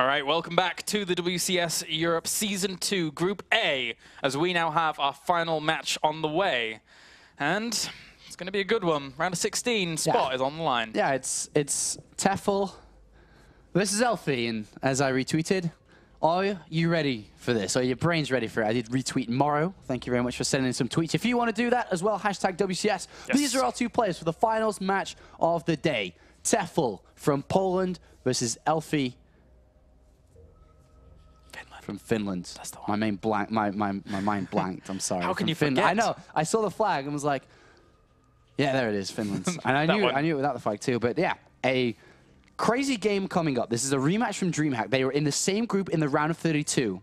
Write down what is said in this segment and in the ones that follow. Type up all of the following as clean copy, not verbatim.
All right, welcome back to the WCS Europe Season 2 Group A, as we now have our final match on the way. And it's going to be a good one. Round of 16 spot is on the line. Yeah, it's Tefel versus Elfi, and as I retweeted, are you ready for this? Are your brains ready for it? I did retweet Moro. Thank you very much for sending in some tweets. If you want to do that as well, hashtag WCS. Yes. These are our two players for the finals match of the day. Tefel from Poland versus Elfi from Finland. That's the one. My mind blanked. I'm sorry. How can you Finland. forget? I know. I saw the flag and was like, yeah, there it is, Finland. And I knew it without the flag too. But yeah, a crazy game coming up. This is a rematch from DreamHack. They were in the same group in the round of 32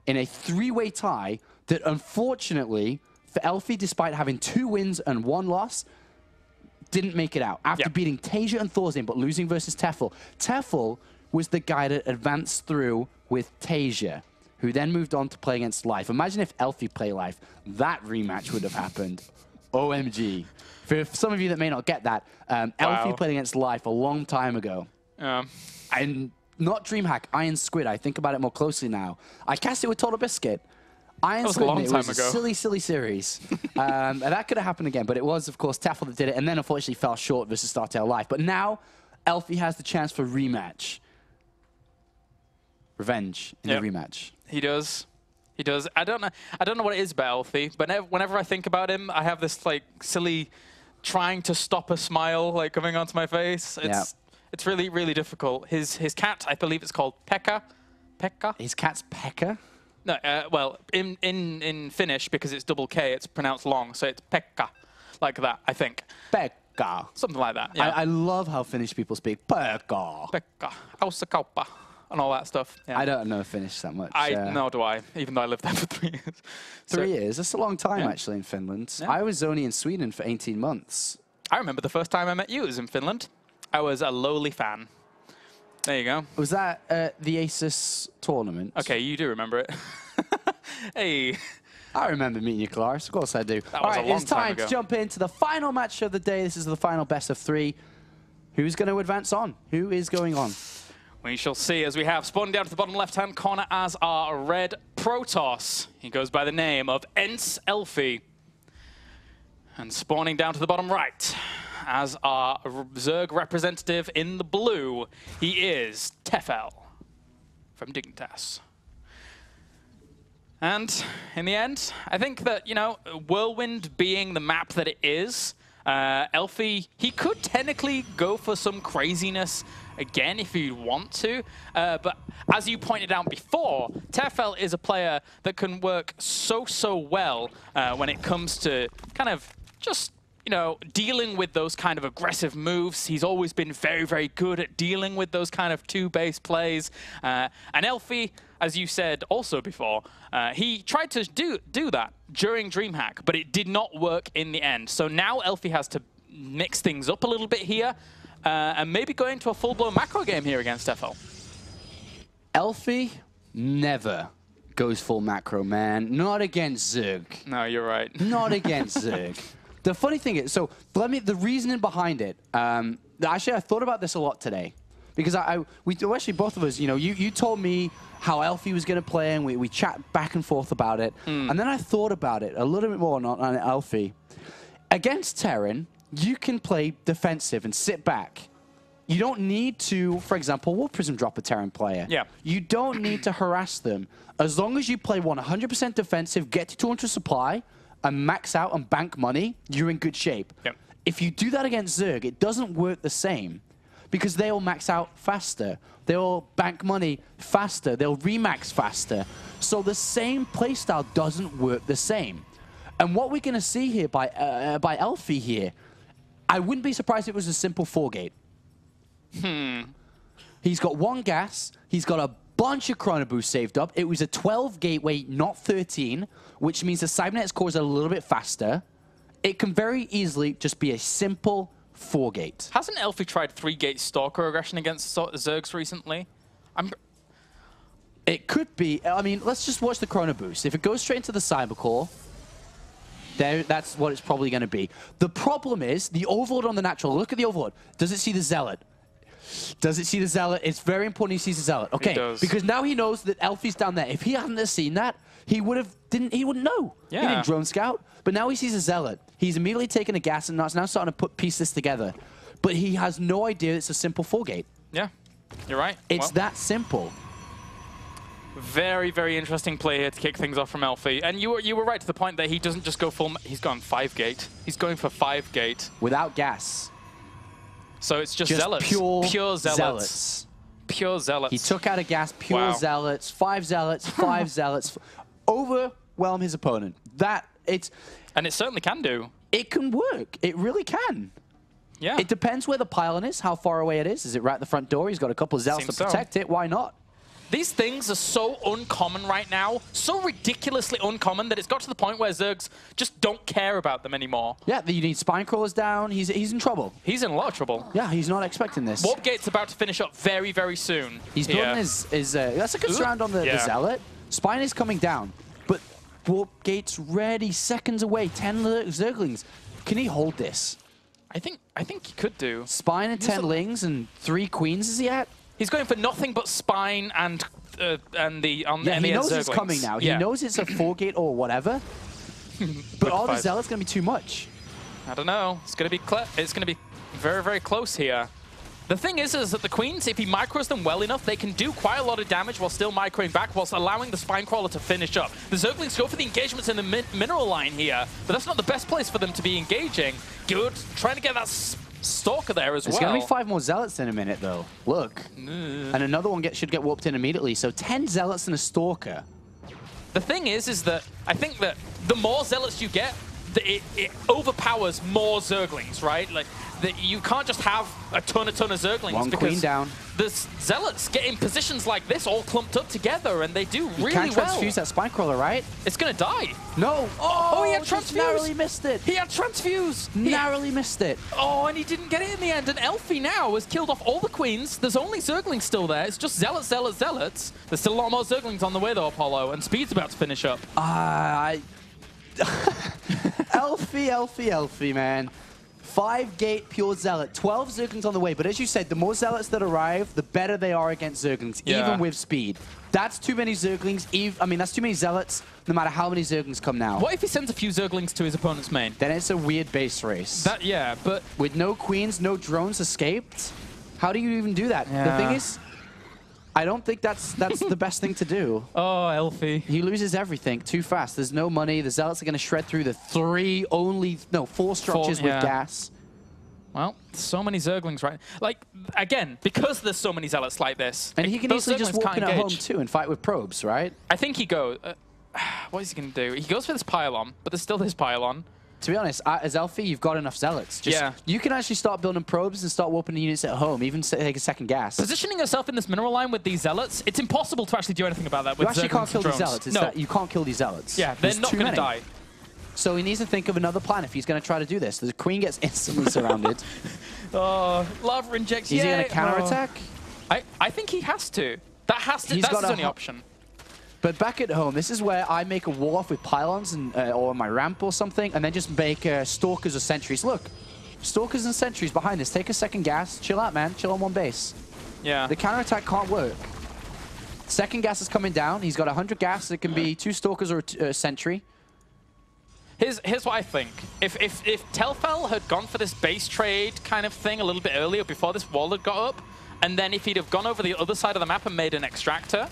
in a three-way tie that unfortunately for Elfi, despite having 2 wins and 1 loss, didn't make it out after beating Tasia and Thorzane, but losing versus Tefel. Tefel was the guy that advanced through with Tasia, who then moved on to play against Life. Imagine if Elfi played Life. That rematch would have happened. OMG. For some of you that may not get that, Elfi played against Life a long time ago. And not DreamHack, Iron Squid. I think about it more closely now. I cast it with Total Biscuit. Iron Squid was a silly, silly series. And that could have happened again, but it was, of course, Tefel that did it, and then unfortunately fell short versus StarCraft Life. But now, Elfi has the chance for rematch. Revenge in a rematch. He does. He does. I don't know what it is about Elfi, but whenever I think about him, I have this like silly trying to stop a smile like coming onto my face. It's really, really difficult. His cat, I believe it's called Pekka. Pekka? His cat's Pekka? No, well, in Finnish, because it's double K, it's pronounced long, so it's Pekka, like that, I think. Pekka. Something like that, yeah. I love how Finnish people speak. Pekka. Pekka. Aussakauppa. And all that stuff. Yeah. I don't know Finnish that much. Nor do I, even though I lived there for 3 years. 3 years? That's a long time, actually, in Finland. Yeah. I was only in Sweden for 18 months. I remember the first time I met you was in Finland. I was a lowly fan. There you go. Was that the Asus tournament? Okay, you do remember it. Hey. I remember meeting you, Claris. Of course I do. That was a long time ago. It's time to jump into the final match of the day. This is the final best of 3. Who's going to advance on? Who is going on? We shall see as we have spawning down to the bottom left-hand corner as our red Protoss. He goes by the name of Elfi. And spawning down to the bottom right as our Zerg representative in the blue, he is Tefel from Dignitas. And in the end, I think that, you know, Whirlwind being the map that it is, Elfi, he could technically go for some craziness again if you want to, but as you pointed out before, Tefel is a player that can work so well when it comes to kind of just, you know, dealing with those kind of aggressive moves. He's always been very good at dealing with those kind of 2-base plays. And Elfi, as you said also before, he tried to do that during DreamHack, but it did not work in the end. So now Elfi has to mix things up a little bit here, and maybe go into a full-blown macro game here against Tefel. Elfi never goes full macro, man. Not against Zerg. No, you're right. Not against Zerg. The funny thing is, so the reasoning behind it, actually I thought about this a lot today. Because actually both of us, you know, you told me how Elfi was going to play, and we chat back and forth about it. And then I thought about it a little bit more on Elfi. Against Terran, you can play defensive and sit back. You don't need to, for example, War Prism drop a Terran player. Yeah. You don't need to harass them. As long as you play 100% defensive, get to 200 supply, and max out and bank money, you're in good shape. Yep. If you do that against Zerg, it doesn't work the same. Because they'll max out faster. They'll bank money faster. They'll remax faster. So the same playstyle doesn't work the same. And what we're going to see here by Elfi here, I wouldn't be surprised if it was a simple 4-gate. He's got 1 gas. He's got a bunch of Chrono Boost saved up. It was a 12 gateway, not 13, which means the Cybernetics core is a little bit faster. It can very easily just be a simple 4-gate. Hasn't Elfi tried 3-gate Stalker aggression against Zergs recently? It could be. I mean, let's just watch the Chrono Boost. If it goes straight into the Cyber Core, that's what it's probably going to be. The problem is the Overlord on the natural. Look at the Overlord. Does it see the Zealot? Does it see the Zealot? It's very important he sees the Zealot. Okay, because now he knows that Elfi's down there. If he hadn't have seen that, he wouldn't know. Yeah. He didn't drone scout. But now he sees a Zealot. He's immediately taking a gas and now starting to piece this together. But he has no idea it's a simple 4-gate. Yeah, you're right. It's that simple. Very, very interesting play here to kick things off from Elfi. And you were right to the point that he doesn't just go full... He's gone 5-gate. He's going for 5-gate. Without gas. So it's just Zealots. Pure Zealots. Pure Zealots. He took out a gas, pure Zealots, 5 Zealots, 5 Zealots. Overwhelm his opponent. And it certainly can do. It can work. It really can. Yeah. It depends where the pylon is, how far away it is. Is it right at the front door? He's got a couple of Zealots to protect it. Why not? These things are so uncommon right now, so ridiculously uncommon that it's got to the point where Zergs just don't care about them anymore. Yeah, you need spine crawlers down. He's in trouble. He's in a lot of trouble. Yeah, he's not expecting this. Warp Gate's about to finish up very, very soon. He's building his that's a good surround on the Zealot. Spine is coming down, but Warp Gate's ready, seconds away, 10 Zerglings. Can he hold this? I think he could do. Spine and 10 Lings and 3 Queens is he at? He's going for nothing but Spine and the he knows it's coming now. He knows it's a 4-gate or whatever. But all the Zealot's going to be too much. I don't know. It's going to be very, very close here. The thing is that the Queens, if he micros them well enough, they can do quite a lot of damage while still microing back, whilst allowing the Spine Crawler to finish up. The Zerglings go for the engagements in the mineral line here, but that's not the best place for them to be engaging. Good, trying to get that Stalker there as well. There's going to be 5 more Zealots in a minute, though. Look. And another one should get warped in immediately. So 10 Zealots and a Stalker. The thing is that I think that the more Zealots you get, it overpowers more Zerglings, right? Like, you can't just have a ton of Zerglings. One Queen down. The Zealots get in positions like this all clumped up together, and they do really well. You can't transfuse that Spine Crawler, right? It's going to die. No. Oh, he had transfuse. Narrowly missed it. He had transfuse. Narrowly missed it. Oh, and he didn't get it in the end. And Elfi now has killed off all the Queens. There's only Zerglings still there. It's just Zealots, Zealots, Zealots. There's still a lot more Zerglings on the way, though, Apollo, and Speed's about to finish up. Elfi, man. 5-gate pure Zealot. 12 Zerglings on the way. But as you said, the more Zealots that arrive, the better they are against Zerglings, even with speed. That's too many Zerglings. That's too many Zealots, no matter how many Zerglings come now. What if he sends a few Zerglings to his opponent's main? Then it's a weird base race. But... With no Queens, no drones escaped, how do you even do that? The thing is, I don't think that's the best thing to do. Oh, Elfi. He loses everything too fast. There's no money. The Zealots are going to shred through the 4 structures with gas. Well, so many Zerglings, right? Like, again, because there's so many Zealots like this. And he can easily just walk in at home too and fight with probes, right? I think he goes... what is he going to do? He goes for this pylon, but there's still this pylon. To be honest, as Elfi, you've got enough Zealots. You can actually start building probes and start warping units at home, even take a second gas. Positioning yourself in this mineral line with these Zealots, it's impossible to actually do anything about that with You actually can't kill these Zealots. You can't kill these Zealots. Yeah, they're not going to die. So he needs to think of another plan if he's going to try to do this. The Queen gets instantly surrounded. Oh, lava injection. Is he going to counterattack? I think he has to. That's his only option. But back at home, this is where I make a wall-off with pylons and, or my ramp or something, and then just make Stalkers or Sentries. Look, Stalkers and Sentries behind this. Take a second gas. Chill out, man. Chill on one base. Yeah. The counterattack can't work. Second gas is coming down. He's got 100 gas. It can be 2 Stalkers or a Sentry. Here's what I think. If Tefel had gone for this base trade kind of thing a little bit earlier before this wall had got up, and then if he'd have gone over the other side of the map and made an extractor,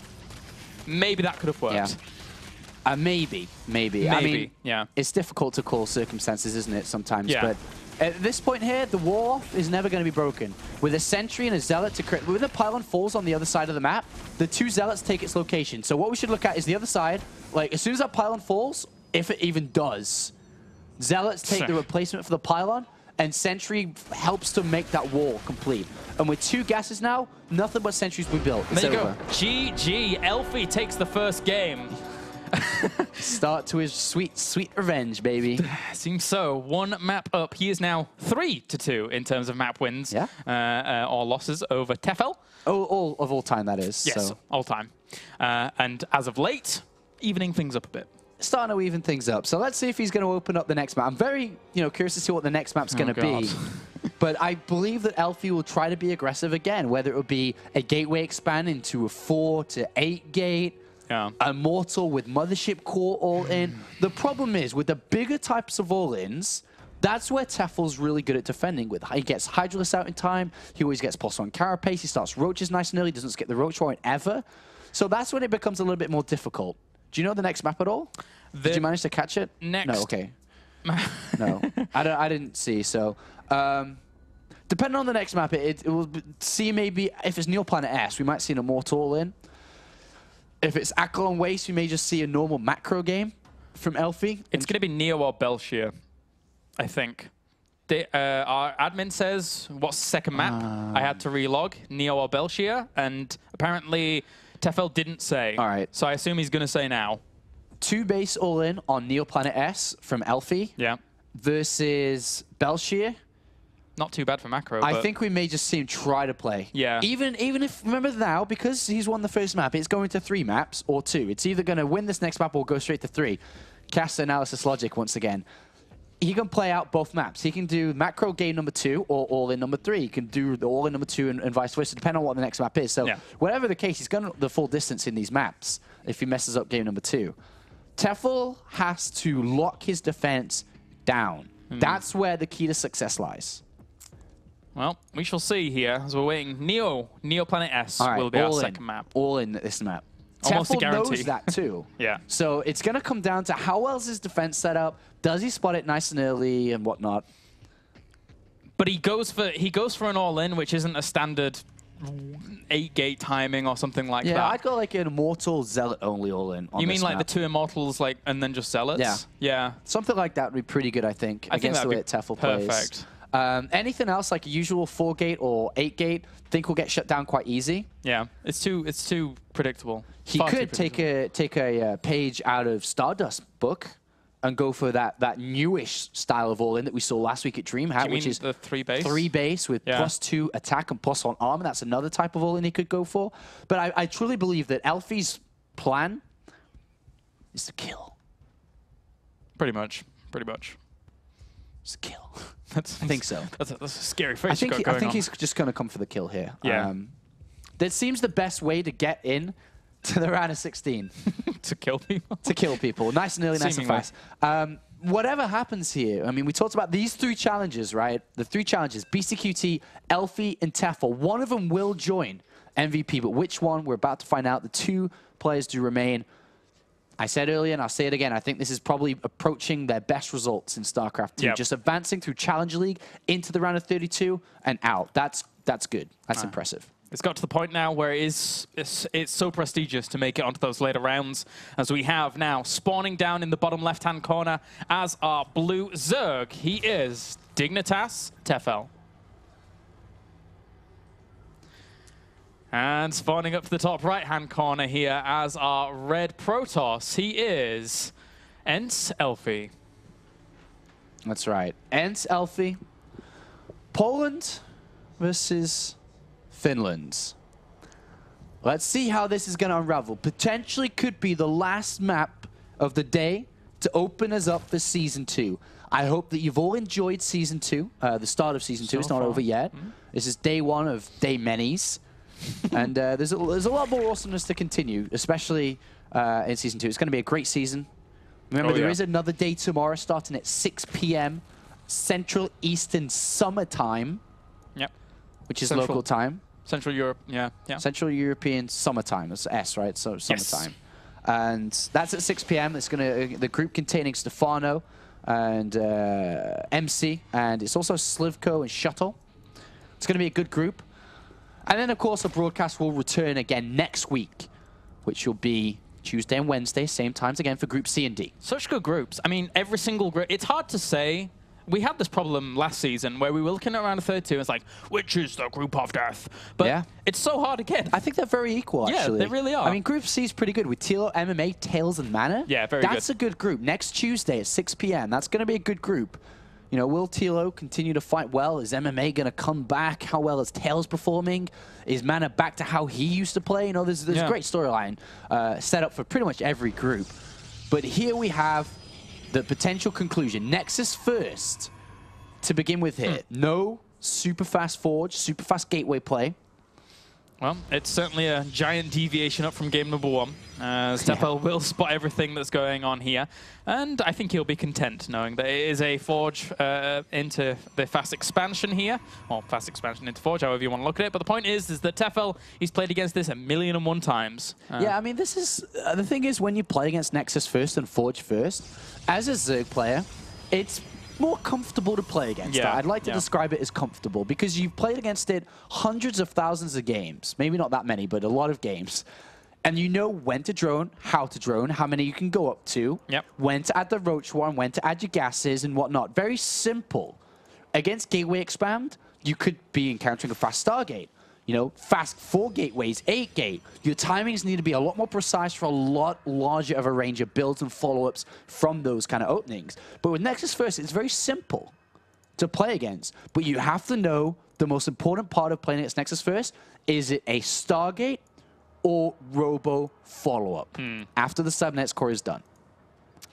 maybe that could have worked. Yeah. Maybe. I mean, it's difficult to call circumstances, isn't it, sometimes? Yeah. But at this point here, the wall is never going to be broken. With a Sentry and a Zealot to create... When the pylon falls on the other side of the map, the 2 Zealots take its location. So what we should look at is the other side. Like, as soon as that pylon falls, if it even does, Zealots take the replacement for the pylon, and Sentry helps to make that wall complete. And with 2 gases now, nothing but Sentries we built. There you go. GG. Elfi takes the first game. Start to his sweet, sweet revenge, baby. Seems so. 1 map up. He is now 3-2 in terms of map wins or losses over Tefel. All time, that is. Yes, so. all time. And as of late, evening things up a bit. Starting to even things up. So let's see if he's going to open up the next map. I'm very, curious to see what the next map's going to be. But I believe that Elfi will try to be aggressive again, whether it would be a gateway expand into a 4 to 8 gate, a Mortal with Mothership Core all-in. The problem is, with the bigger types of all-ins, that's where Tefel's really good at defending with. He gets Hydralisk out in time, he always gets +1 Carapace, he starts Roaches nice and early, doesn't skip the Roach Warrant ever. So that's when it becomes a little bit more difficult. Do you know the next map at all? Did you manage to catch it? Next. No, okay. No, I didn't see, so... depending on the next map, it will see maybe, if it's Neo Planet S, we might see an Immortal all-in. If it's Akalon Waste, we may just see a normal macro game from Elfi. It's going to be Neo or Belshir, I think. Our admin says, what's the second map? I had to relog, Neo or Belshir, and apparently Tefel didn't say. All right. So I assume he's going to say now. 2 base all-in on Neo Planet S from Elfi. Yeah. Versus Belshir. Not too bad for macro. I think we may just see him try to play. Yeah. Even if, remember now, because he's won the first map, it's going to 3 maps or 2. It's either going to win this next map or go straight to 3. Cast analysis logic once again. He can play out both maps. He can do macro game number 2 or all-in number 3. He can do the all-in number 2 and vice versa, depending on what the next map is. So whatever the case, he's going the full distance in these maps if he messes up game number 2. Tefel has to lock his defense down. That's where the key to success lies. Well, we shall see here as we're waiting. Neo Planet S will be our second map. All in this map. Almost a Tefel guarantee. knows that too. Yeah. So it's going to come down to how well is his defense set up? Does he spot it nice and early and whatnot? But he goes for an all-in, which isn't a standard 8-gate timing or something like that. Yeah, I'd go like an Immortal Zealot only all-in. You mean like map. the 2 Immortals, like, and then just Zealots? Yeah. Yeah. Something like that would be pretty good, I think, against the way that Tefel plays. Perfect. Anything else like a usual 4-gate or 8-gate, think will get shut down quite easy. Yeah, it's too predictable. He could take a page out of Stardust book and go for that newish style of all-in that we saw last week at DreamHack, which is the 3 base? 3 base with +2 attack and +1 armor. That's another type of all-in he could go for. But I truly believe that Elfi's plan is to kill. Pretty much. It's to kill. I think so. That's a scary phrase. I think he's just going to come for the kill here. Yeah. That seems the best way to get in to the round of 16. To kill people? To kill people. Nice and early, nice and fast. Whatever happens here, I mean, we talked about these 3 challenges, right? The 3 challenges, BCQT, Elfi, and Tefel. One of them will join MVP, but which one, we're about to find out. The 2 players do remain. I said earlier, and I'll say it again, I think this is probably approaching their best results in StarCraft 2. Just advancing through Challenger League into the round of 32 and out. That's good. That's impressive. It's got to the point now where it's so prestigious to make it onto those later rounds, as we have now spawning down in the bottom left-hand corner as our blue Zerg. He is Dignitas Tefel. And spawning up to the top right-hand corner here as our red Protoss, he is Ents Elfi. That's right. Ents Elfi. Poland versus Finland. Let's see how this is going to unravel. Potentially could be the last map of the day to open us up for Season 2. I hope that you've all enjoyed Season 2, the start of Season 2. It's not over yet. This is day 1 of day many's. And there's a lot more awesomeness to continue, especially in Season 2. It's going to be a great season. Remember, there is another day tomorrow starting at 6 p.m. Central Eastern Summer Time. Yep. Which is local time. Central Europe, yeah. Central European Summertime. That's S, right? So summertime. And that's at 6 p.m. It's going to the group containing Stefano and MC, and it's also Slivko and Shuttle. It's going to be a good group. And then, of course, a broadcast will return again next week, which will be Tuesday and Wednesday, same times again for Group C and D. Such good groups. I mean, every single group. It's hard to say. We had this problem last season where we were looking at round of 32 and it's like, which is the group of death? But it's so hard to get. I think they're very equal, actually. Yeah, they really are. I mean, Group C is pretty good with Tilo, MMA, Tails, and Mana. Yeah, very good. That's a good group. Next Tuesday at 6 p.m. That's going to be a good group. You know, will Tilo continue to fight well? Is MMA going to come back? How well is Tails performing? Is Mana back to how he used to play? You know, there's a great storyline set up for pretty much every group. But here we have the potential conclusion. Nexus first to begin with here. No super fast forge, super fast gateway play. Well, it's certainly a giant deviation up from game number 1. Tefel will spot everything that's going on here, and I think he'll be content knowing that it is a forge into the fast expansion here, or fast expansion into forge, however you want to look at it. But the point is that Tefel, he's played against this 1,000,001 times. Yeah, I mean, this is the thing is when you play against Nexus first and Forge first, as a Zerg player, it's more comfortable to play against that. I'd like to describe it as comfortable because you've played against it hundreds of thousands of games. Maybe not that many, but a lot of games. And you know when to drone, how to drone, how many you can go up to, when to add the Roach one, when to add your gases and whatnot. Very simple. Against Gateway Expand, you could be encountering a fast Stargate. You know, fast 4 gateways, 8 gate. Your timings need to be a lot more precise for a lot larger of a range of builds and follow-ups from those kind of openings. But with Nexus First, it's very simple to play against. But you have to know the most important part of playing against Nexus First. Is it a Stargate or Robo follow-up after the subnets core is done?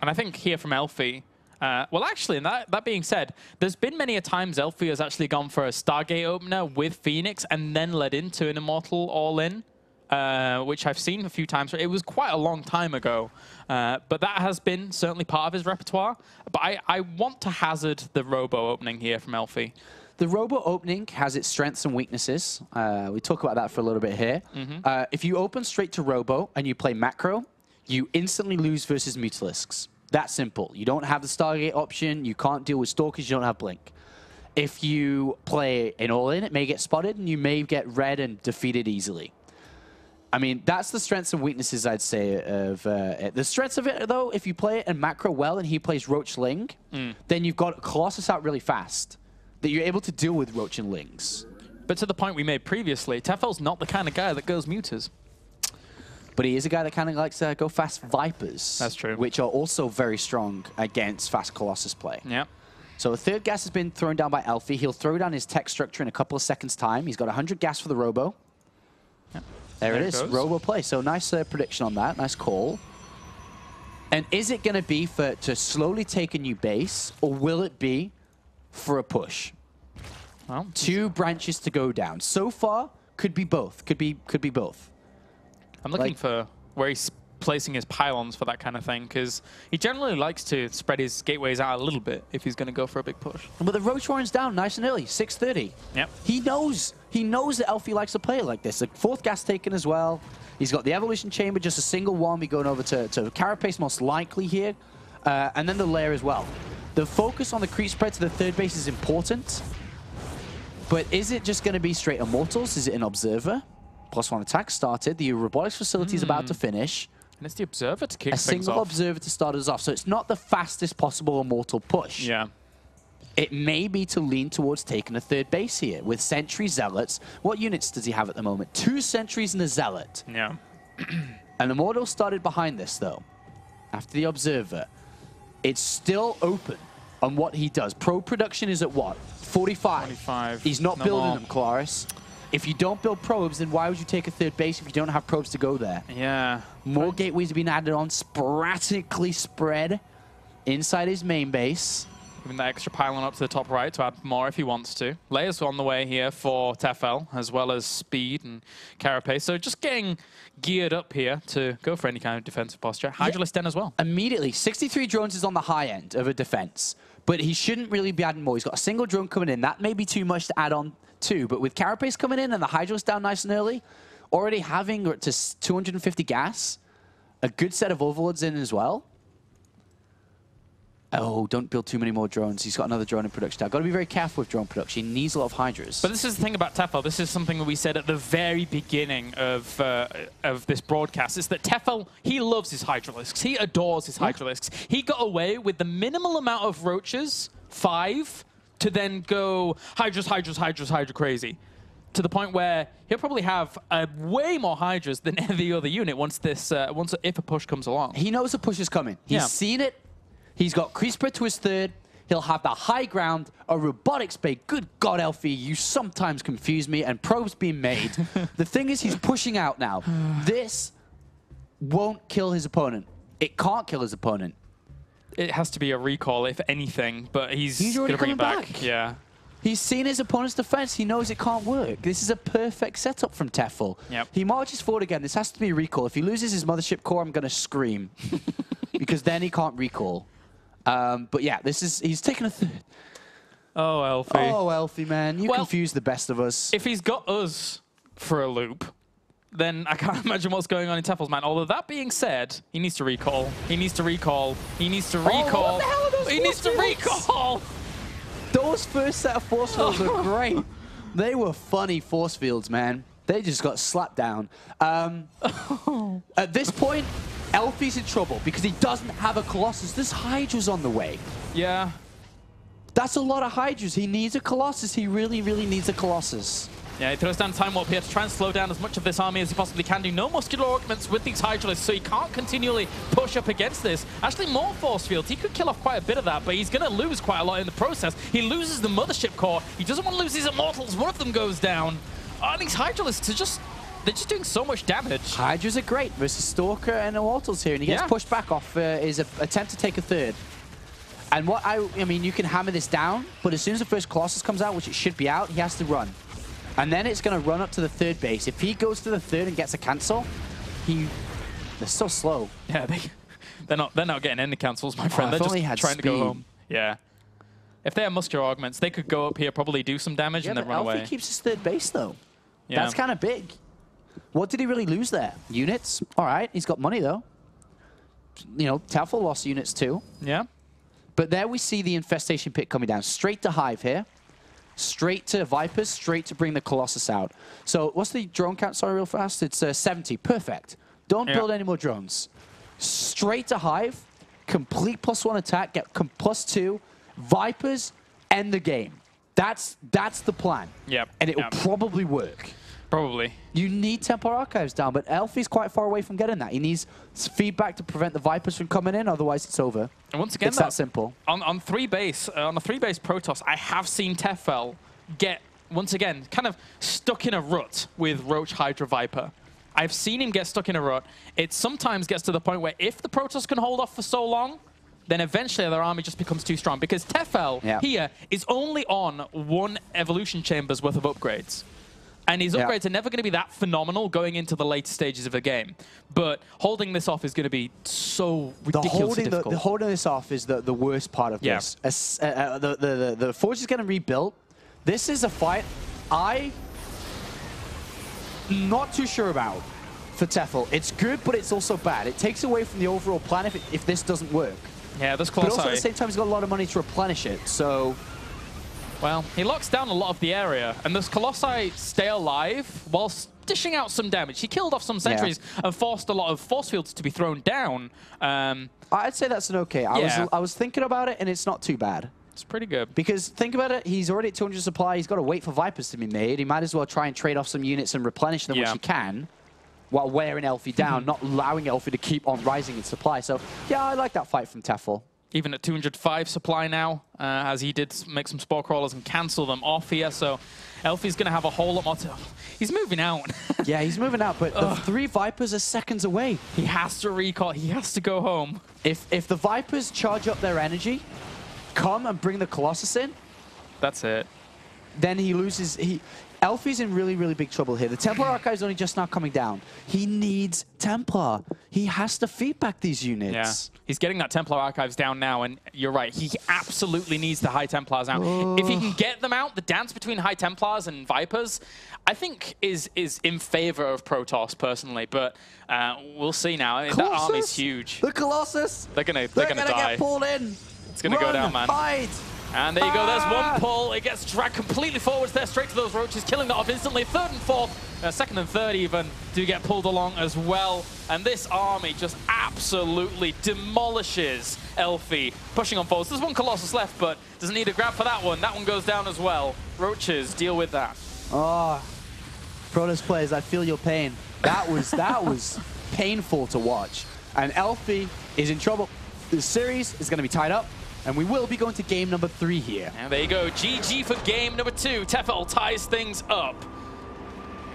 And I think here from Elfi, well, actually, that being said, there's been many a times Elfi has actually gone for a Stargate opener with Phoenix and then led into an Immortal all-in, which I've seen a few times. It was quite a long time ago, but that has been certainly part of his repertoire. But I want to hazard the Robo opening here from Elfi. The Robo opening has its strengths and weaknesses. We talk about that for a little bit here. If you open straight to Robo and you play macro, you instantly lose versus Mutalisks. That simple. You don't have the Stargate option. You can't deal with Stalkers. You don't have Blink. If you play an all-in, it may get spotted, and you may get red and defeated easily. I mean, that's the strengths and weaknesses, I'd say, of it. The strengths of it, though, if you play it in macro well and he plays Roach Ling, then you've got Colossus out really fast, that you're able to deal with Roach and Lings. But to the point we made previously, Tefel's not the kind of guy that goes Mutas. But he is a guy that kind of likes to go fast Vipers. That's true. Which are also very strong against fast Colossus play. Yeah. So a third gas has been thrown down by Elfi. He'll throw down his tech structure in a couple of seconds' time. He's got 100 gas for the Robo. Yep. There it is, goes. Robo play. So nice prediction on that, nice call. And is it going to be to slowly take a new base, or will it be for a push? Well, 2 branches to go down. So far, could be both. Could be both. I'm looking for where he's placing his pylons for that kind of thing, because he generally likes to spread his gateways out a little bit if he's going to go for a big push. But the Roach Warren's down nice and early, 6:30. Yep. He knows that Elfi likes to play it like this. The 4th gas taken as well. He's got the Evolution Chamber, just a single one. We're going over to Carapace most likely here. And then the lair as well. The focus on the creep spread to the 3rd base is important. But is it just going to be straight Immortals? Is it an Observer? +1 attack started. The robotics facility is about to finish. And it's the Observer to kick a things single off. Observer to start us off. So it's not the fastest possible Immortal push. Yeah. It may be to lean towards taking a 3rd base here with Sentry Zealots. What units does he have at the moment? 2 Sentries and a Zealot. Yeah. And Immortal started behind this, though. After the Observer. It's still open on what he does. Probe production is at what? 45. 45. He's not building them, Claris. If you don't build probes, then why would you take a 3rd base if you don't have probes to go there? Yeah. More gateways have been added on, sporadically spread inside his main base. Giving that extra pylon up to the top right to add more if he wants to. Layers on the way here for Tefel, as well as Speed and Carapace. So just getting geared up here to go for any kind of defensive posture. Hydralisk Den as well. Immediately, 63 drones is on the high end of a defense, but he shouldn't really be adding more. He's got a single drone coming in. That may be too much to add on too, but with Carapace coming in and the Hydralisk down nice and early, already having to 250 gas, a good set of Overlords in as well. Oh, don't build too many more drones. He's got another drone in production now. Got to be very careful with drone production. He needs a lot of Hydras. But this is the thing about Tefel. This is something that we said at the very beginning of this broadcast. Is that Tefel, he loves his Hydralisks. He adores his Hydralisks. He got away with the minimal amount of Roaches, 5, to then go Hydras, Hydra crazy. To the point where he'll probably have way more Hydras than every other unit once if a push comes along. He knows a push is coming. He's seen it. He's got creep spread to his 3rd. He'll have the high ground, a robotics bay. Good God, Elfi, you sometimes confuse me, and probes being made. The thing is, he's pushing out now. This won't kill his opponent. It can't kill his opponent. It has to be a recall, if anything, but he's already going to bring coming it back. Yeah. He's seen his opponent's defense. He knows it can't work. This is a perfect setup from Tefel. Yep. He marches forward again. This has to be a recall. If he loses his mothership core, I'm going to scream. Because then he can't recall. But yeah, he's taking a third. Oh, Elfi. Oh, Elfi, man. You confuse the best of us. If he's got us for a loop, then I can't imagine what's going on in Tefel's mind. Although that being said, he needs to recall. He needs to recall. He needs to recall. Oh, what the hell are those he needs to recall. Those first set of force fields were great. They were funny force fields, man. They just got slapped down. At this point, Elfi's in trouble because he doesn't have a Colossus. This Hydra's on the way. Yeah. That's a lot of Hydras. He needs a Colossus. He really, really needs a Colossus. Yeah, he throws down Time Warp here to try and slow down as much of this army as he possibly can do. No muscular augments with these Hydralists, so he can't continually push up against this. Actually, more force fields. He could kill off quite a bit of that, but he's going to lose quite a lot in the process. He loses the Mothership Core. He doesn't want to lose his Immortals. One of them goes down. And these Hydralists are they're just doing so much damage. Hydras are great versus Stalker and Immortals here, and he gets pushed back off his attempt to take a third. And what I mean, you can hammer this down, but as soon as the first Colossus comes out, which it should be out, he has to run. And then it's going to run up to the third base. If he goes to the third and gets a cancel, they're so slow. Yeah, they're not getting any cancels, my friend. They're just trying to go home. Yeah. If they have muscular augments, they could go up here, probably do some damage, and then run away. Elfi keeps his third base, though. Yeah. That's kind of big. What did he really lose there? Units? All right, he's got money, though. You know, Tefel lost units, too. Yeah. But there we see the Infestation Pit coming down. Straight to Hive here. Straight to Vipers, straight to bring the Colossus out. So what's the drone count? Sorry, real fast. It's 70. Perfect. Don't build any more drones. Straight to Hive. Complete +1 attack. Get +2. Vipers, end the game. That's the plan. Yep. And it will probably work. Probably. You need Templar Archives down, but Elfi's quite far away from getting that. He needs feedback to prevent the Vipers from coming in, otherwise it's over. And once again, it's that simple. On a 3-base Protoss, I have seen Tefel get, once again, kind of stuck in a rut with Roach Hydra Viper. I've seen him get stuck in a rut. It sometimes gets to the point where if the Protoss can hold off for so long, then eventually their army just becomes too strong. Because Tefel here is only on 1 Evolution Chamber's worth of upgrades. And his upgrades are never going to be that phenomenal going into the later stages of a game. But holding this off is going to be so ridiculously difficult. The holding this off is the worst part of this. The Forge is getting rebuilt. This is a fight I'm not too sure about for Tefel. It's good, but it's also bad. It takes away from the overall plan if this doesn't work. Yeah, this Colossi. But also at the same time, he's got a lot of money to replenish it, so... Well, he locks down a lot of the area, and this Colossi stay alive whilst dishing out some damage. He killed off some sentries and forced a lot of force fields to be thrown down. I'd say that's an okay. I was thinking about it, and it's not too bad. It's pretty good. Because think about it, he's already at 200 supply. He's got to wait for Vipers to be made. He might as well try and trade off some units and replenish them, which he can, while wearing Elfi down, not allowing Elfi to keep on rising in supply. So, yeah, I like that fight from Tefel. Even at 205 supply now, as he did make some Spore Crawlers and cancel them off here. So Elfi's going to have a whole lot more to... He's moving out. Yeah, he's moving out, but the 3 Vipers are seconds away. He has to recall. He has to go home. If the Vipers charge up their energy, come and bring the Colossus in... That's it. Then he loses... Elfi's in really, really big trouble here. The Templar Archive's only just now coming down. He needs Templar. He has to feed back these units. Yeah, he's getting that Templar Archives down now, and you're right. He absolutely needs the High Templars out. If he can get them out, the dance between High Templars and Vipers, I think is in favor of Protoss personally. But we'll see now. I mean, that army's huge. The Colossus. They're gonna die. Get pulled in. It's gonna go down, man. Hide. And there you go, there's one pull. It gets dragged completely forwards there, straight to those roaches, killing that off instantly. 3rd and 4th, 2nd and 3rd even, do get pulled along as well. And this army just absolutely demolishes Elfi, pushing on forwards. There's 1 Colossus left, but doesn't need a grab for that one. That one goes down as well. Roaches deal with that. Oh, Protoss players, I feel your pain. That was painful to watch. And Elfi is in trouble. The series is going to be tied up. And we will be going to game number 3 here. And there you go. GG for game number 2. Tefel ties things up.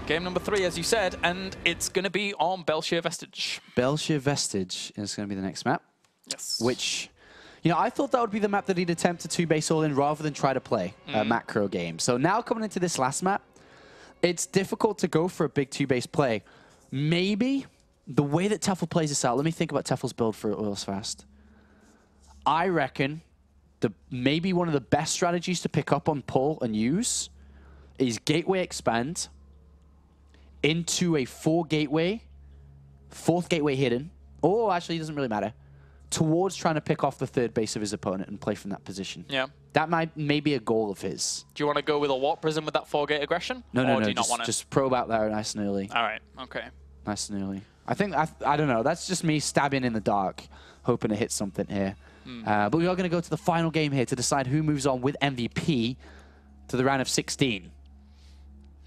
Game number 3, as you said, and it's going to be on Belshir Vestige. Belshir Vestige is going to be the next map. Yes. Which You know, I thought that would be the map that he'd attempt to 2-base all in rather than try to play a macro game. So now coming into this last map, it's difficult to go for a big 2-base play. Maybe the way that Tefel plays this out, let me think about Tefel's build for Oils Fast. I reckon maybe one of the best strategies to pick up on pull and use is gateway expand into a 4th gateway hidden, or actually it doesn't really matter, towards trying to pick off the 3rd base of his opponent and play from that position. Yeah. That may be a goal of his. Do you want to go with a Warp Prism with that 4-gate aggression? No, do you not want just probe out there nice and early. All right, okay. Nice and early. I don't know, that's just me stabbing in the dark, hoping to hit something here. But we are going to go to the final game here to decide who moves on with MVP to the round of 16.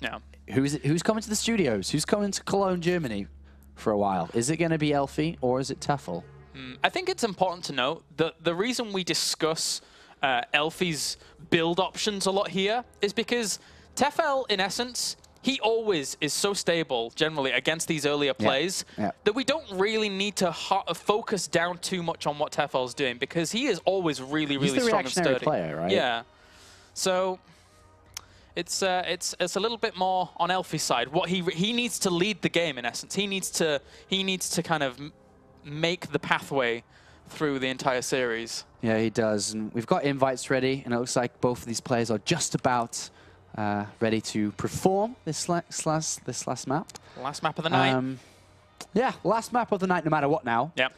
Yeah. Who's coming to the studios? Who's coming to Cologne, Germany for a while? Is it going to be Elfi or is it Tefel? I think it's important to note that the reason we discuss Elfi's build options a lot here is because Tefel, in essence, he always is so stable, generally, against these earlier plays that we don't really need to focus down too much on what Tefel's doing because he is always really, really strong and sturdy. He's the reactionary player, right? Yeah. So it's a little bit more on Elfi's side. What he needs to lead the game, in essence. He needs to kind of make the pathway through the entire series. Yeah, he does. And we've got invites ready, and it looks like both of these players are just about ready to perform this last map. Last map of the night. Yeah, last map of the night no matter what now. Yep.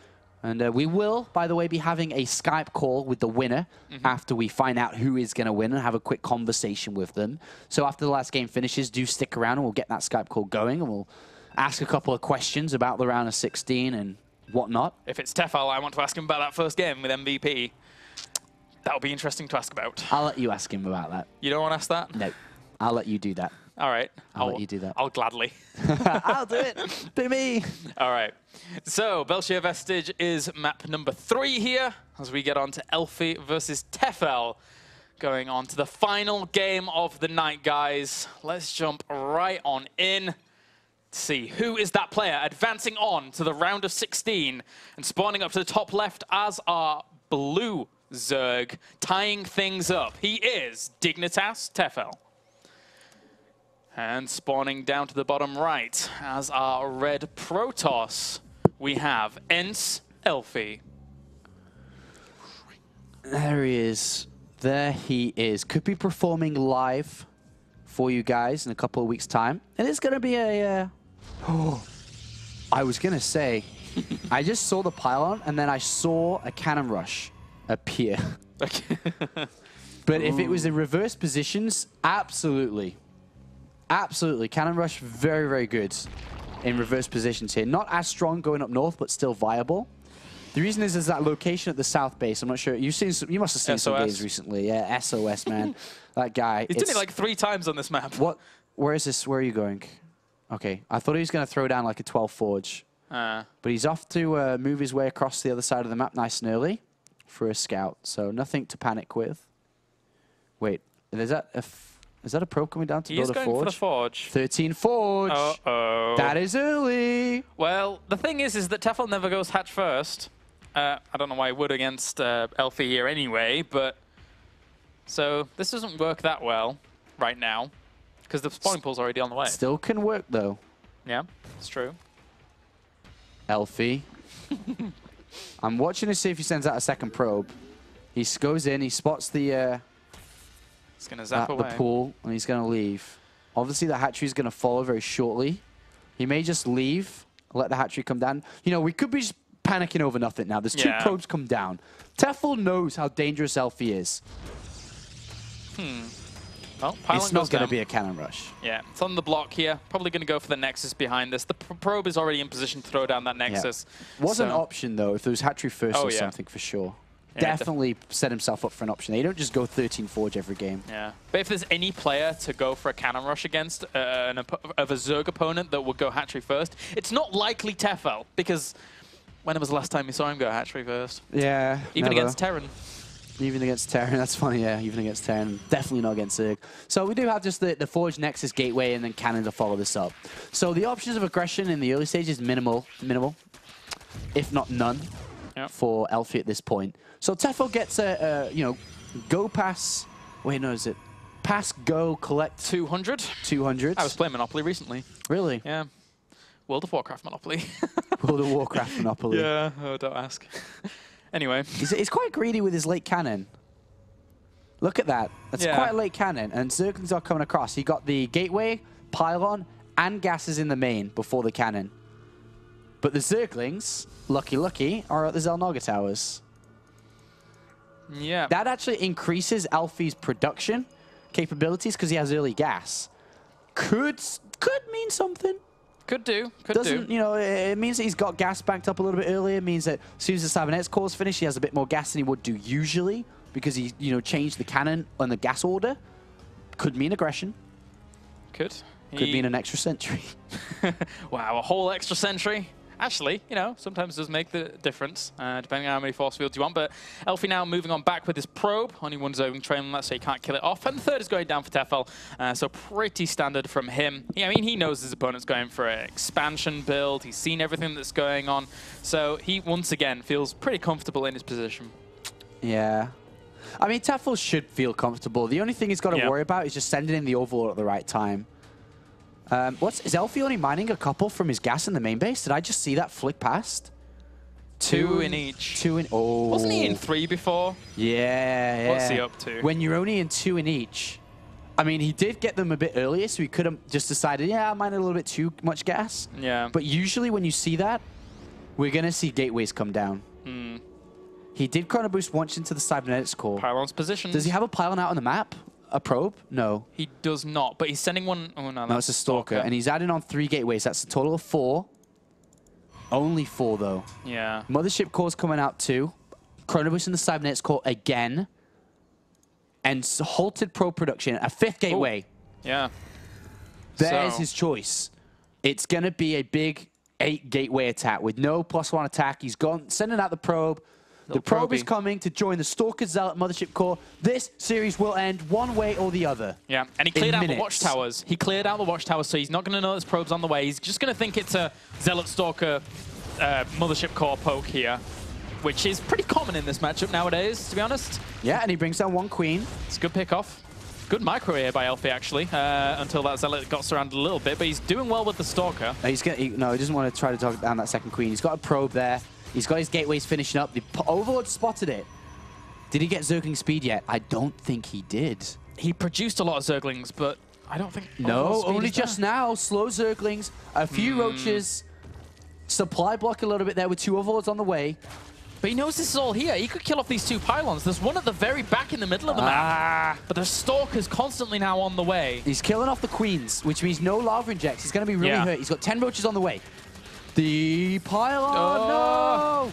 And we will, by the way, be having a Skype call with the winner after we find out who is going to win and have a quick conversation with them. So after the last game finishes, do stick around and we'll get that Skype call going and we'll ask a couple of questions about the round of 16 and whatnot. If it's Tefel, I want to ask him about that first game with MVP. That'll be interesting to ask about. I'll let you ask him about that. You don't want to ask that? No. I'll let you do that. All right. I'll let you do that. I'll gladly. I'll do it. Be me. All right. So, Belshire Vestige is map number 3 here as we get on to Elfi versus Tefel. Going on to the final game of the night, guys. Let's jump right on in to see who is that player advancing on to the round of 16 and spawning up to the top left as our blue Zerg, tying things up. He is Dignitas Tefel. And spawning down to the bottom right as our red Protoss, we have Ents Elfi. There he is. There he is. Could be performing live for you guys in a couple of weeks' time. And it's going to be a... I was going to say, I just saw the pylon and then I saw a cannon rush appear. But if it was in reverse positions, absolutely. Absolutely. Cannon rush, very, very good in reverse positions here. Not as strong going up north, but still viable. The reason is that location at the south base. I'm not sure. You must have seen some games recently. Yeah, SOS, man. That guy. He's done it like 3 times on this map. What? Where is this? Where are you going? Okay. I thought he was going to throw down like a 12 forge. But he's off to move his way across the other side of the map nice and early for a scout. So nothing to panic with. Wait. Is that a probe coming down to go to Forge? He is going for the Forge. 13 Forge. Uh-oh. That is early. Well, the thing is that Tefel never goes hatch first. I don't know why he would against Elfi here anyway, but... So this doesn't work that well right now, because the spawning pool's already on the way. Still can work, though. Yeah, it's true. Elfi. I'm watching to see if he sends out a second probe. He goes in, he spots the... He's going to zap away. The pool, and he's going to leave. Obviously, the hatchery is going to follow very shortly. He may just leave, let the hatchery come down. You know, we could be just panicking over nothing now. There's 2 probes come down. Tefel knows how dangerous Elfi is. Well, it's not going to be a cannon rush. Yeah, it's on the block here. Probably going to go for the Nexus behind this. The probe is already in position to throw down that Nexus. Yeah. Was an option, though, if there was hatchery first or something, for sure. Yeah, definitely set himself up for an option. You don't just go 13 Forge every game. Yeah, but if there's any player to go for a cannon rush against of a Zerg opponent that would go hatchery first, it's not likely Tefel, because when was the last time you saw him go hatchery first? Yeah, even against Terran. Even against Terran, that's funny, yeah, even against Terran. Definitely not against Zerg. So we do have just the Forge Nexus Gateway and then cannon to follow this up. So the options of aggression in the early stage is minimal, if not none. for Elfi at this point. So Tefel gets a you know, go pass. Wait, no, is it pass, go, collect 200? 200. I was playing Monopoly recently. Really? Yeah. World of Warcraft Monopoly. World of Warcraft Monopoly. Yeah, oh, don't ask. Anyway. He's quite greedy with his late cannon. Look at that. That's quite a late cannon. And Zerglings are coming across. He got the gateway, pylon, and gases in the main before the cannon. But the Zerglings, lucky, are at the Xel'Naga towers. Yeah. That actually increases Elfi's production capabilities because he has early gas. Could mean something. Could do. Doesn't, you know, it means that he's got gas banked up a little bit earlier. It means that as soon as the Cybernetics core's finished, he has a bit more gas than he would do usually because he, you know, changed the cannon on the gas order. Could mean aggression. Could mean an extra sentry. Wow, a whole extra sentry. Actually, you know, sometimes does make the difference, depending on how many force fields you want. But Elfi now moving on back with his probe. Only one zoning train on that, so he can't kill it off. And the third is going down for Tefel, so pretty standard from him. Yeah, I mean, he knows his opponent's going for an expansion build. He's seen everything that's going on. So he, once again, feels pretty comfortable in his position. Yeah. I mean, Tefel should feel comfortable. The only thing he's got to worry about is just sending in the Overlord at the right time. Is Elfi only mining a couple from his gas in the main base? Did I just see that flick past? Two in each. Oh. Wasn't he in 3 before? Yeah. What's he up to? When you're only in 2 in each. I mean, he did get them a bit earlier, so he could have just decided, yeah, I mined a little bit too much gas. Yeah. But usually when you see that, we're going to see gateways come down. He did Chrono Boost once into the Cybernetics core. Pylon's position. Does he have a pylon out on the map? A probe? No. He does not, but he's sending one. Oh, no, it's a Stalker. And he's adding on 3 gateways. That's a total of 4. Only 4, though. Yeah. Mothership core's coming out, too. Chrono Boost in the Cybernetics core again. And halted probe production. A 5th gateway. Yeah. There's his choice. It's going to be a big 8 gateway attack with no +1 attack. He's gone, sending out the probe. The probe is coming to join the Stalker Zealot Mothership core. This series will end one way or the other. Yeah, and he cleared out the watchtowers. He cleared out the watchtowers, so he's not going to know this probe's on the way. He's just going to think it's a Zealot Stalker Mothership core poke here, which is pretty common in this matchup nowadays, to be honest. Yeah, and he brings down 1 queen. It's a good pick-off. Good micro here by Elfi, actually, until that Zealot got surrounded a little bit, but he's doing well with the Stalker. No, he doesn't want to try to talk down that 2nd queen. He's got a probe there. He's got his gateways finishing up. The Overlord spotted it. Did he get Zergling speed yet? I don't think he did. He produced a lot of Zerglings, but I don't think... No, only just now. Slow Zerglings, a few roaches, supply block a little bit there with 2 Overlords on the way. But he knows this is all here. He could kill off these 2 pylons. There's one at the very back in the middle of the map. But the Stalker's constantly now on the way. He's killing off the queens, which means no lava injects. He's going to be really hurt. He's got 10 roaches on the way. The pylon, no!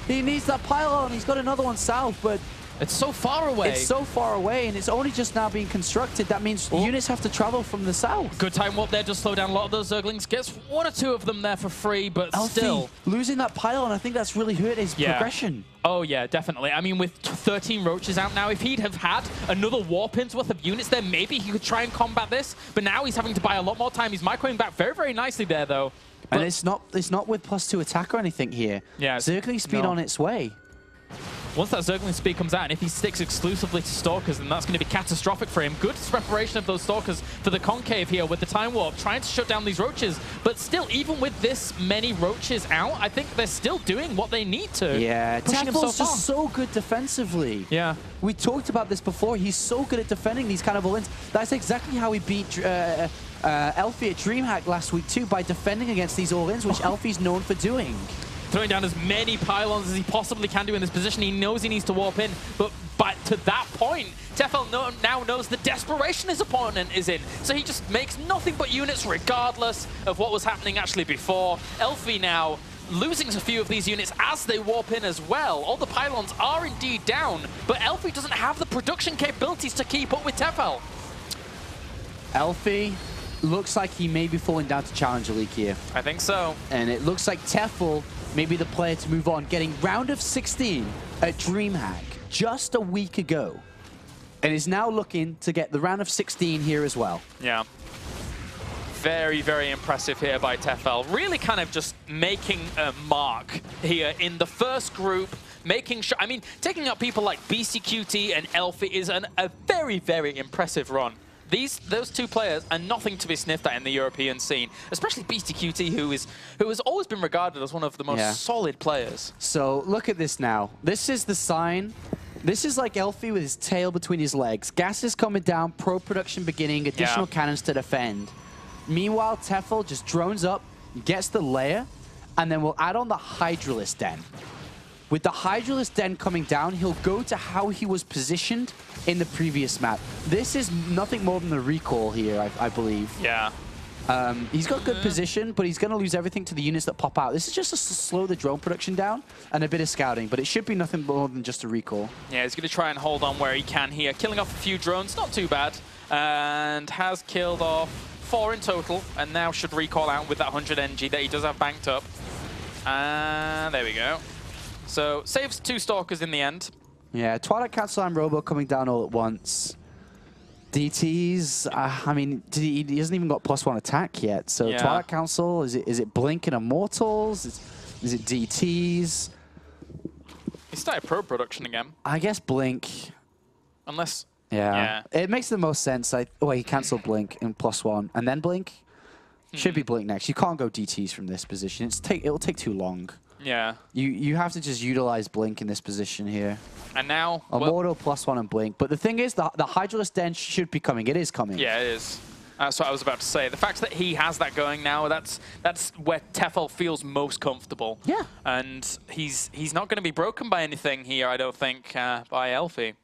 He needs that pylon. He's got another one south, but... It's so far away. It's so far away, and it's only just now being constructed. That means units have to travel from the south. Good time warp there, just slow down a lot of those Zerglings. Gets 1 or 2 of them there for free, but Elfi, still. Losing that pylon, I think that's really hurt his progression. Oh, yeah, definitely. I mean, with 13 roaches out now, if he'd have had another warpin's worth of units there, maybe he could try and combat this. But now he's having to buy a lot more time. He's microing back very, very nicely there, though. And it's not with +2 attack or anything here. Yeah, Zergling speed on its way. Once that Zergling speed comes out, and if he sticks exclusively to Stalkers, then that's going to be catastrophic for him. Good preparation of those Stalkers for the Concave here with the Time Warp, trying to shut down these Roaches. But still, even with this many Roaches out, I think they're still doing what they need to. Yeah, Tefel's just so good defensively. Yeah. We talked about this before. He's so good at defending these kind of all-ins. That's exactly how he beat Elfi at DreamHack last week too, by defending against these all-ins, which Elfi's known for doing. Throwing down as many pylons as he possibly can do in this position. He knows he needs to warp in, but to that point, Tefel now knows the desperation his opponent is in. So he just makes nothing but units regardless of what was happening actually before. Elfi now losing a few of these units as they warp in as well. All the pylons are indeed down, but Elfi doesn't have the production capabilities to keep up with Tefel. Elfi looks like he may be falling down to Challenger League here. I think so. And it looks like Tefel may be the player to move on, getting round of 16 at DreamHack just a week ago. And is now looking to get the round of 16 here as well. Yeah. Very, very impressive here by Tefel. Really kind of just making a mark here in the first group, making sure, I mean, taking out people like BCQT and Elfi is a very, very impressive run. Those two players are nothing to be sniffed at in the European scene, especially BCQT, who has always been regarded as one of the most solid players. So look at this now. This is the sign. This is like Elfi with his tail between his legs. Gas is coming down, pro production beginning, additional cannons to defend. Meanwhile, Tefel just drones up, gets the layer, and then we'll add on the Hydralisk Den. With the Hydralisk Den coming down, he'll go to how he was positioned in the previous map. This is nothing more than the recall here, I believe. Yeah. He's got good position, but he's going to lose everything to the units that pop out. This is just to slow the drone production down and a bit of scouting, but it should be nothing more than just a recall. Yeah, he's going to try and hold on where he can here. Killing off a few drones, not too bad. And has killed off 4 in total, and now should recall out with that 100 NG that he does have banked up. And there we go. So, saves 2 Stalkers in the end. Yeah, Twilight Council and Robo coming down all at once. DTs, I mean, he hasn't even got +1 attack yet. So Twilight Council, is it Blink and Immortals? Is it DTs? He started pro production again. I guess Blink. Unless... Yeah. It makes the most sense. He cancelled Blink in +1 and then Blink. Should be Blink next. You can't go DTs from this position. It'll take too long. Yeah. You have to just utilize Blink in this position here. And now... Immortal +1 and Blink. But the thing is, the Hydralisk Den should be coming. It is coming. Yeah, it is. That's what I was about to say. The fact that he has that going now, that's where Tefel feels most comfortable. Yeah. And he's not going to be broken by anything here, I don't think, by Elfi.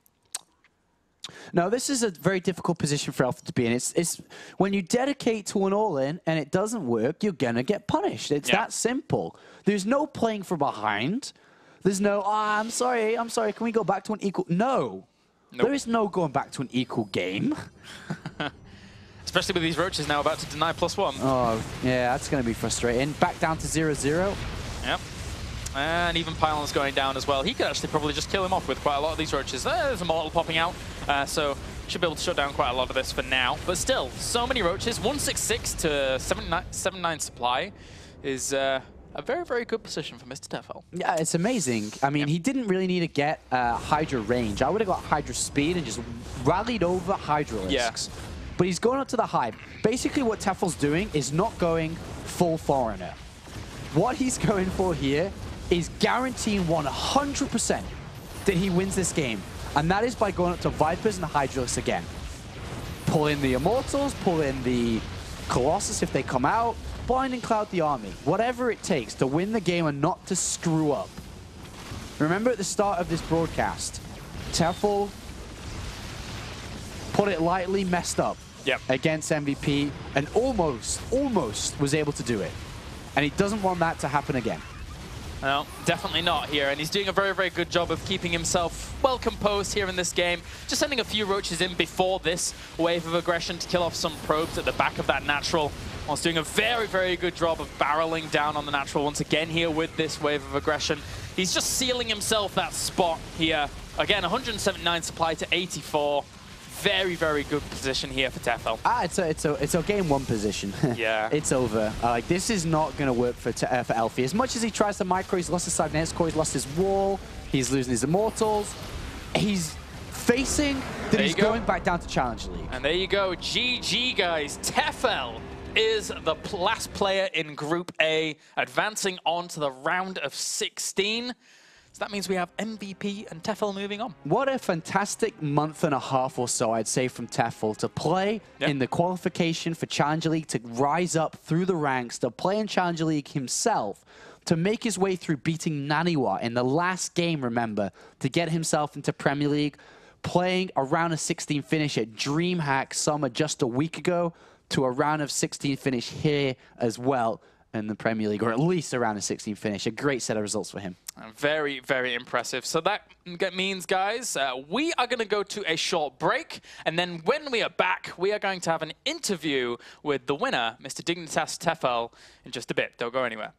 No, this is a very difficult position for Elfi to be in. It's when you dedicate to an all-in and it doesn't work, you're going to get punished. It's that simple. There's no playing from behind. There's no, I'm sorry, can we go back to an equal? No. Nope. There is no going back to an equal game. Especially with these roaches now about to deny +1. Oh, yeah, that's going to be frustrating. Back down to 0-0. Yep. And even Pylon's going down as well. He could actually probably just kill him off with quite a lot of these roaches. There's a Mortal popping out, so should be able to shut down quite a lot of this for now. But still, so many roaches. 166 to 79 supply is a very, very good position for Mr. Tefel. Yeah, it's amazing. I mean, he didn't really need to get Hydra range. I would have got Hydra speed and just rallied over Hydralisks. Yeah. But he's going up to the Hive. Basically, what Tefel's doing is not going full Foreigner. What he's going for here is guaranteeing 100% that he wins this game. And that is by going up to Vipers and Hydralisks again. Pull in the Immortals, pull in the Colossus if they come out, blind and cloud the army. Whatever it takes to win the game and not to screw up. Remember at the start of this broadcast, Tefel, put it lightly, messed up against MVP and almost was able to do it. And he doesn't want that to happen again. No, definitely not here. And he's doing a very, very good job of keeping himself well composed here in this game. Just sending a few roaches in before this wave of aggression to kill off some probes at the back of that natural. Whilst doing a very, very good job of barreling down on the natural once again here with this wave of aggression. He's just sealing himself that spot here. Again, 179 supply to 84. Very, very good position here for Tefel. It's a game 1 position. Yeah. It's over. Like, this is not going to work for Elfi. As much as he tries to micro, he's lost his cybernetics core, he's lost his wall, he's losing his Immortals. He's facing that he's going back down to Challenger League. And there you go. GG, guys. Tefel is the last player in Group A, advancing on to the round of 16. So that means we have MVP and Tefel moving on. What a fantastic month and a half or so, I'd say, from Tefel to play in the qualification for Challenger League, to rise up through the ranks, to play in Challenger League himself, to make his way through beating Naniwa in the last game, remember, to get himself into Premier League, playing a round of 16 finish at DreamHack Summer just a week ago, to a round of 16 finish here as well in the Premier League, or at least a round of 16 finish. A great set of results for him. Very, very impressive. So that means, guys, we are going to go to a short break. And then when we are back, we are going to have an interview with the winner, Mr. Dignitas Tefel, in just a bit. Don't go anywhere.